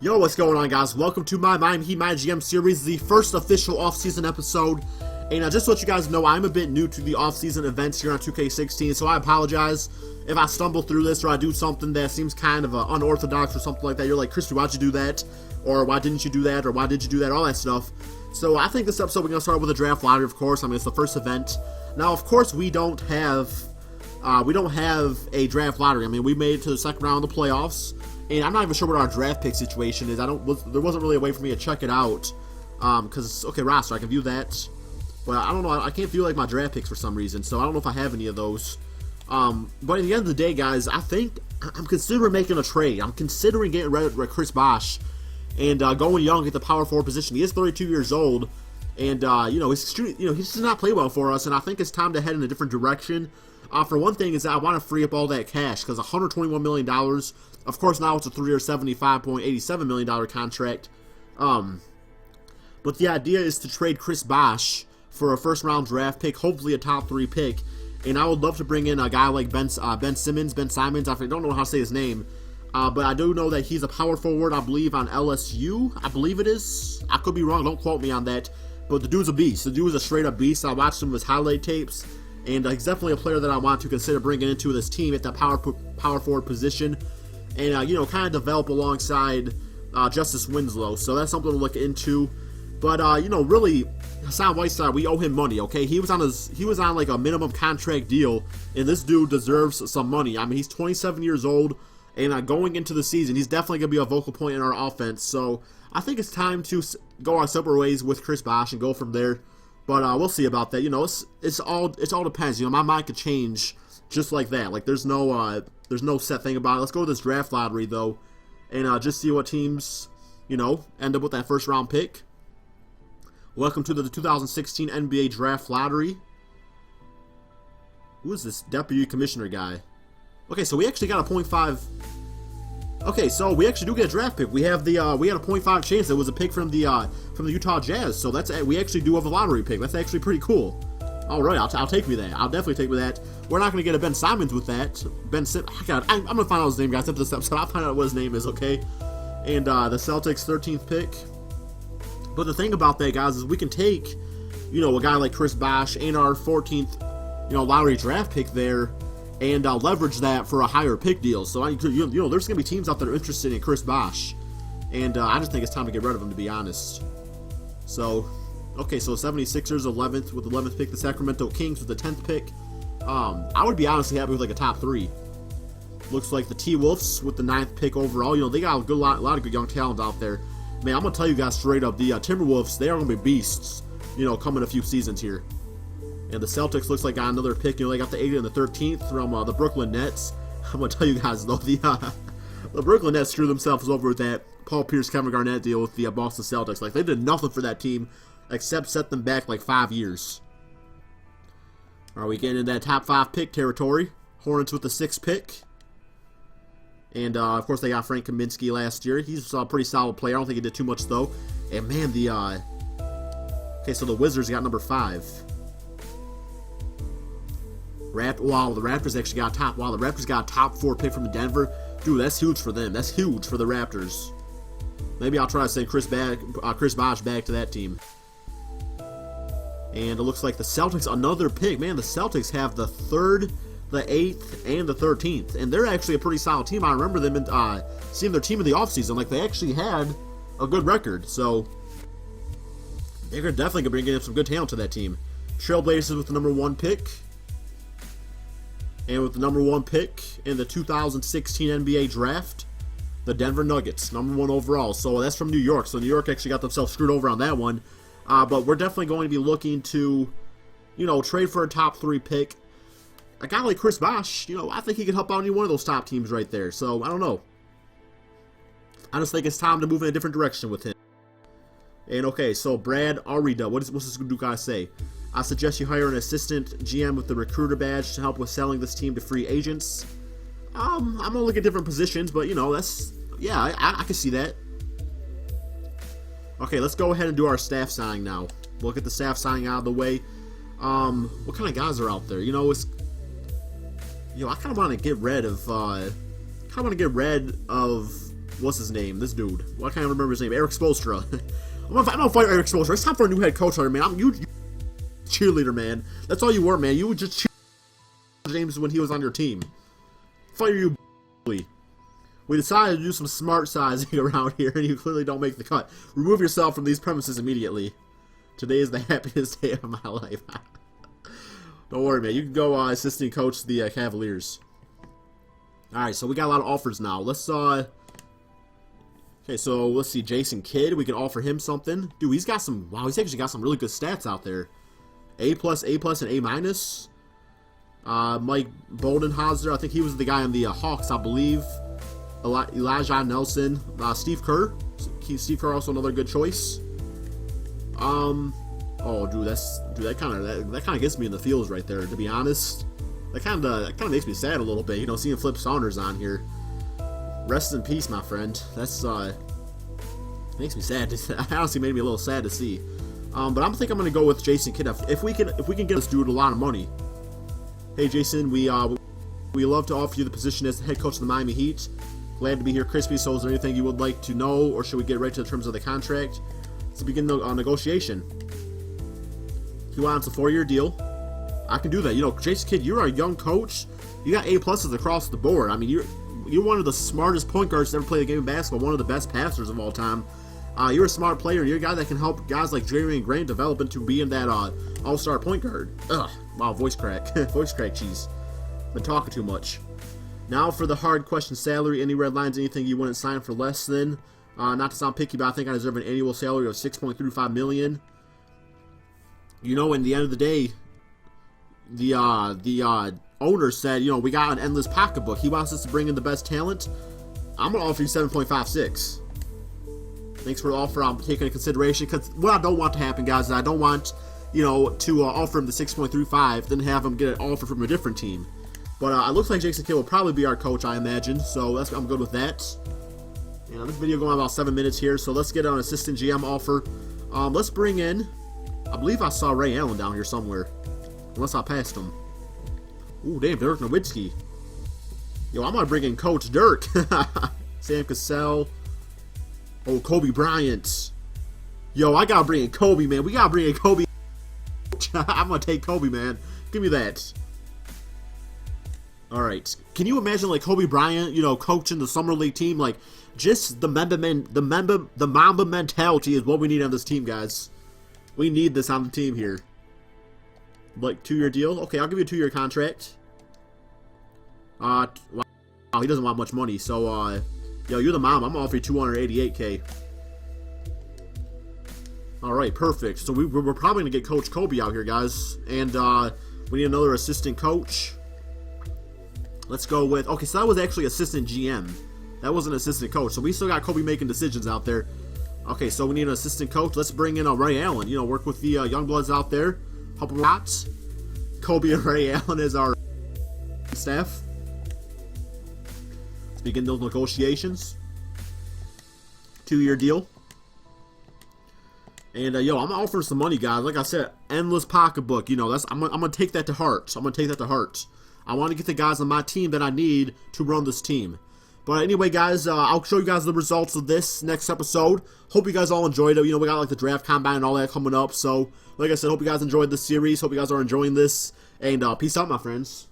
Yo, what's going on, guys? Welcome to my My GM series, the first official off-season episode. And just to let you guys know, I'm a bit new to the off-season events here on 2K16, so I apologize if I stumble through this or I do something that seems kind of unorthodox or something like that. You're like, Crispy, why'd you do that? Or why didn't you do that? Or why did you do that? All that stuff. So I think this episode we're going to start with a draft lottery, of course. I mean, it's the first event. Now, of course, we don't have a draft lottery. I mean, we made it to the second round of the playoffs. And I'm not even sure what our draft pick situation is. There wasn't really a way for me to check it out. Okay, roster, I can view that. But I don't know, I can't view like my draft picks for some reason. So I don't know if I have any of those. But at the end of the day, guys, I think I'm considering making a trade. I'm considering getting rid of Chris Bosh and going young at the power forward position. He is 32 years old. And, he's just not play well for us. And I think it's time to head in a different direction. For one thing is that I want to free up all that cash because $121 million. Of course, now it's a 3-year, $75.87 million contract. But the idea is to trade Chris Bosh for a first-round draft pick, hopefully a top 3 pick. And I would love to bring in a guy like Ben Simmons. I don't know how to say his name. But I do know that he's a power forward, I believe, on LSU. I believe it is. I could be wrong. Don't quote me on that. But the dude's a beast. The dude is a straight-up beast. I watched some of his highlight tapes. And he's definitely a player that I want to consider bringing into this team at the power forward position. And, kind of develop alongside Justice Winslow. So that's something to look into. But, really, Hassan Whiteside, we owe him money, okay? He was on like a minimum contract deal, and this dude deserves some money. I mean, he's 27 years old, and going into the season, he's definitely going to be a vocal point in our offense. So I think it's time to go our separate ways with Chris Bosh and go from there. But we'll see about that. It's all depends. My mind could change just like that. Like there's no set thing about it. Let's go to this draft lottery though, and just see what teams end up with that first round pick. Welcome to the 2016 NBA draft lottery. Who is this deputy commissioner guy? Okay, so we actually got a 0.5. Okay, so we actually do get a draft pick. We had a 0.5 chance that was a pick from the Utah Jazz. So we actually do have a lottery pick. That's actually pretty cool. All right, I'll take me that. I'll definitely take me that. We're not gonna get a Ben Simmons with that. I'm gonna find out his name, guys. After this episode, I'll find out what his name is. Okay, and the Celtics 13th pick. But the thing about that, guys, is we can take a guy like Chris Bosh and our 14th lottery draft pick there. And leverage that for a higher pick deal. So, there's going to be teams out there interested in Chris Bosh. And I just think it's time to get rid of him, to be honest. So, okay, so 76ers 11th with the 11th pick. The Sacramento Kings with the 10th pick. I would be honestly happy with like a top 3. Looks like the T-Wolves with the 9th pick overall. They got a lot of good young talent out there. Man, I'm going to tell you guys straight up, the Timberwolves, they are going to be beasts, coming a few seasons here. And the Celtics looks like got another pick. They got the 8th and the 13th from the Brooklyn Nets. I'm going to tell you guys, though, the Brooklyn Nets screwed themselves over with that Paul Pierce, Kevin Garnett deal with the Boston Celtics. Like, they did nothing for that team except set them back like 5 years. Are we getting into that top 5 pick territory? Hornets with the 6th pick. And, of course, they got Frank Kaminsky last year. He's a pretty solid player. I don't think he did too much, though. And, man, okay, so the Wizards got number 5. Wow, the Raptors actually got top. Wow, the Raptors got a top 4 pick from Denver. Dude, that's huge for them. That's huge for the Raptors. Maybe I'll try to send Chris Bosh back to that team. And it looks like the Celtics, another pick. Man, the Celtics have the 3rd, the 8th, and the 13th. And they're actually a pretty solid team. I remember them seeing their team in the offseason. Like, they actually had a good record. So, they're definitely going to bring in some good talent to that team. Trailblazers with the number 1 pick. And with the number 1 pick in the 2016 NBA draft, the Denver Nuggets, number 1 overall. So that's from New York. So New York actually got themselves screwed over on that one. But we're definitely going to be looking to, trade for a top 3 pick. A guy like Chris Bosh, I think he could help out any one of those top teams right there. So I don't know. I just think it's time to move in a different direction with him. And okay, so Brad Arida, what's this new guy say? I suggest you hire an assistant GM with the recruiter badge to help with selling this team to free agents. I'm gonna look at different positions, but I can see that. Okay, let's go ahead and do our staff signing now. We'll get the staff signing out of the way. What kind of guys are out there? I kind of want to get rid of what's his name? This dude. Why can't I remember his name? Eric Spoelstra. I'm gonna fire Eric Spoelstra. It's time for a new head coach, man. You cheerleader, man. That's all you were, man. You would just cheer James when he was on your team. Fire you. We decided to do some smart sizing around here, and you clearly don't make the cut. Remove yourself from these premises immediately. Today is the happiest day of my life. Don't worry, man. You can go assistant coach the Cavaliers. Alright, so we got a lot of offers now. Let's, okay, so let's see. Jason Kidd, we can offer him something. Dude, he's got some, wow, he's actually got some really good stats out there. A+, and A-. Mike Boldenhauser, I think he was the guy on the Hawks, I believe. Elijah Nelson. Steve Kerr. Steve Kerr also another good choice. Oh, dude, that kind of gets me in the feels right there, to be honest. That kind of makes me sad a little bit, you know, seeing Flip Saunders on here. Rest in peace, my friend. That's makes me sad. It honestly made me a little sad to see. But I think I'm gonna go with Jason Kidd if we can get this dude a lot of money. Hey, Jason, we love to offer you the position as the head coach of the Miami Heat. Glad to be here, Crispy. So, is there anything you would like to know, or should we get right to the terms of the contract? Let's begin the negotiation. He wants a 4-year deal. I can do that. You know, Jason Kidd, you're a young coach. You got A+ across the board. I mean, you're one of the smartest point guards to ever play the game of basketball. One of the best passers of all time. You're a smart player. You're a guy that can help guys like Jeremy Grant develop into being that all-star point guard. Ugh, wow, voice crack, voice crack, cheese. Been talking too much. Now for the hard question: salary. Any red lines? Anything you wouldn't sign for less than? Not to sound picky, but I think I deserve an annual salary of $6.35 million. You know, in the end of the day, the owner said, you know, we got an endless pocketbook. He wants us to bring in the best talent. I'm gonna offer you 7.56. Thanks for the offer. I'm taking into consideration, because what I don't want to happen, guys, is I don't want, you know, to offer him the 6.35, then have him get an offer from a different team. But it looks like Jason Kidd will probably be our coach, I imagine. So I'm good with that. You know, this video going about 7 minutes here, so let's get an assistant GM offer. Let's bring in, I believe I saw Ray Allen down here somewhere, unless I passed him. Ooh, damn, Dirk Nowitzki. Yo, I'm gonna bring in Coach Dirk. Sam Cassell. Oh, Kobe Bryant. Yo, I gotta bring in Kobe, man. We gotta bring in Kobe. I'm gonna take Kobe, man. Give me that. Alright. Can you imagine, like, Kobe Bryant, you know, coaching the Summer League team? Like, just the Mamba mentality is what we need on this team, guys. We need this on the team here. Like, 2-year deal? Okay, I'll give you a 2-year contract. Wow, he doesn't want much money, so, yo, you're the mom. I'm gonna offer you $288K. Alright, perfect. So we're probably gonna get Coach Kobe out here, guys. And, we need another assistant coach. Let's go with, okay, so that was actually assistant GM. That wasn't assistant coach. So we still got Kobe making decisions out there. Okay, so we need an assistant coach. Let's bring in Ray Allen. You know, work with the young bloods out there. Help them out. Kobe and Ray Allen is our staff. Let's begin those negotiations. 2-year deal. And yo, I'm gonna offer some money, guys. Like I said, endless pocketbook. You know, I'm gonna take that to heart. I'm gonna take that to heart. I want to get the guys on my team that I need to run this team. But anyway, guys, I'll show you guys the results of this next episode. Hope you guys all enjoyed it. You know, we got like the draft combine and all that coming up. So, like I said, hope you guys enjoyed this series. Hope you guys are enjoying this. And peace out, my friends.